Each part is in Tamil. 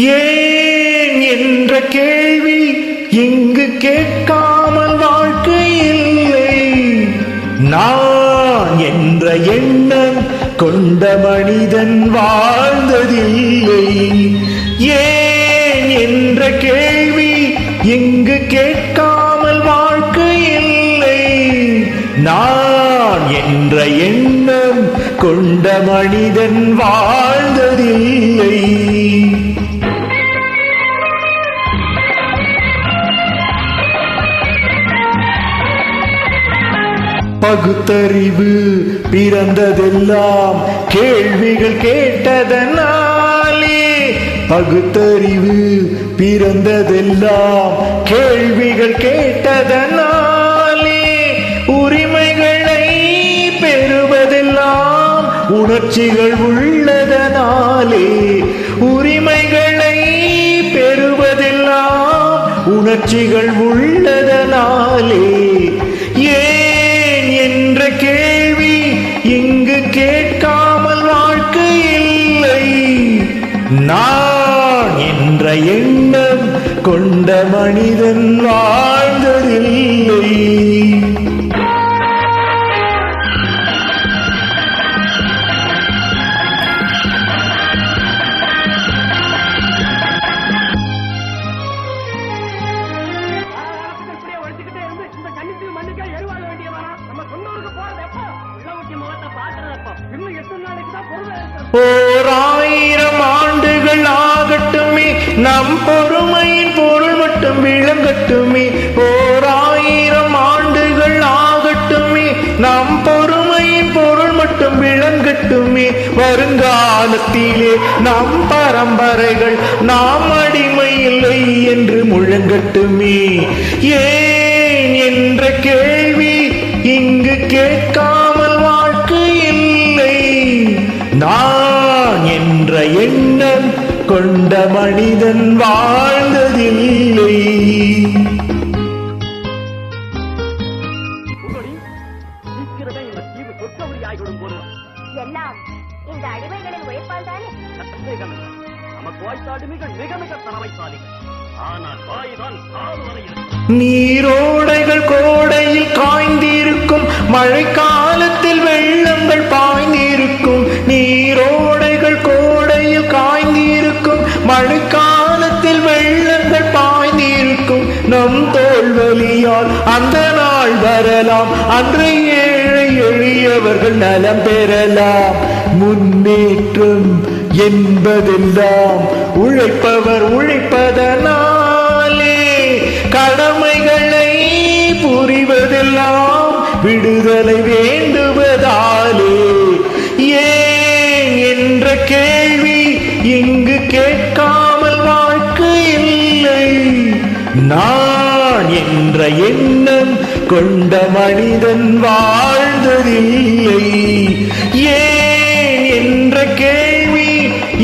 ஏன் என்ற கேள்வி இங்கு கேட்காமல் வாழ்க்கை இல்லை. நான் என்ற எண்ணம் கொண்ட மனிதன் வாழ்ந்ததில்லை. ஏன் என்ற கேள்வி இங்கு கேட்காமல் வாழ்க்கை இல்லை. நான் என்ற எண்ணம் கொண்ட மனிதன் வாழ்ந்ததில்லை. பகுத்தறிவு பிறந்ததெல்லாம் கேள்விகள் கேட்டதனாலே. பகுத்தறிவு பிறந்ததெல்லாம் கேள்விகள் கேட்டதனாலே. உரிமைகளை பெறுவதெல்லாம் உணர்ச்சிகள் உள்ளதனாலே. உரிமைகளை பெறுவதெல்லாம் உணர்ச்சிகள் உள்ளதனாலே. ஏன் என்ற கேள்வி இங்கு கேட்காமல் வாழ்க்கை இல்லை. நான் என்ற எண்ணம் கொண்ட மனிதன் வாழ்ந்ததில்லை. ஓராயிரம் ஆண்டுகள் ஆகட்டுமே நம் பொறுமையின் பொருள் மட்டும் விளங்கட்டுமே. ஓராயிரம் ஆண்டுகள் ஆகட்டுமே நம் பொறுமையின் பொருள் மட்டும் விளங்கட்டுமே. வருங்காலத்திலே நம் பரம்பரைகள் நாம் அடிமை இல்லை என்று முழங்கட்டுமே. ஏன் என்ற கேள்வி இங்கு கேட்காமல் வாழ்க்கை இல்லை. நான் என்ற எண்ணம் கொண்ட மனிதன் வாழ்ந்ததில்லை. எல்லாம் இந்த அடிமைகளின் உழைப்பால் தானே. நீரோடைகள் கோடையில் காய்ந்திருக்கும், மழை காலத்தில் வெள்ளங்கள் பாய்ந்திருக்கும். நீரோடைகள் கோடையில் காய்ந்திருக்கும், மழை காலத்தில் வெள்ளங்கள் பாய்ந்திருக்கும். நம் தோல்வலியால் அந்த நாள் வரலாம், அன்றைய ஏழை எளியவர்கள் நலம் பெறலாம். முன்னேற்றம் என்பதெல்லாம் உழைப்பவர் உழைப்பதனாலே. கடமைகளை புரிவதெல்லாம் விடுதலை வேண்டுவதாலே. ஏன் என்ற கேள்வி இங்கு கேட்காமல் வாழ்க்கை இல்லை. நான் என்ற எண்ணம் கொண்ட மனிதன் வாழ்ந்ததில்லை. ஏன் என்ற கேள்வி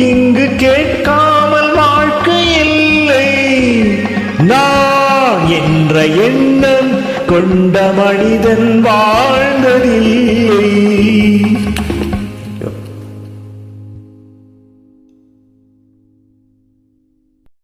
இங்கு கேட்காமல் வாழ்க்கை இல்லை. நான் என்ற எண்ணம் கொண்ட மனிதன் வாழ்ந்ததில்லை.